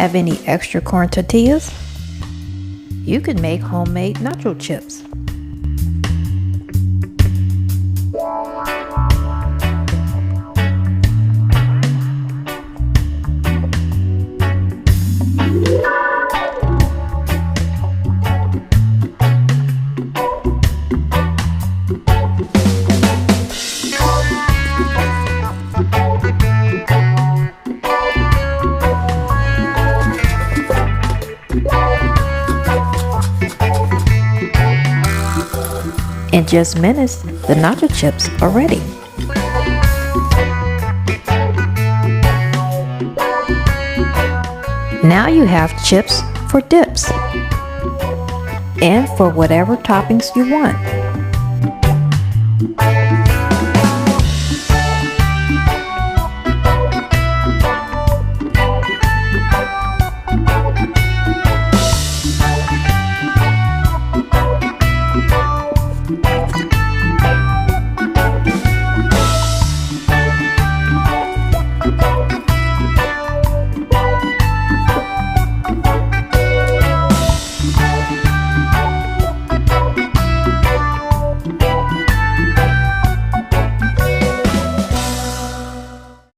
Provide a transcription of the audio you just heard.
have any extra corn tortillas? You can make homemade nacho chips. In just minutes, the nacho chips are ready. Now you have chips for dips and for whatever toppings you want.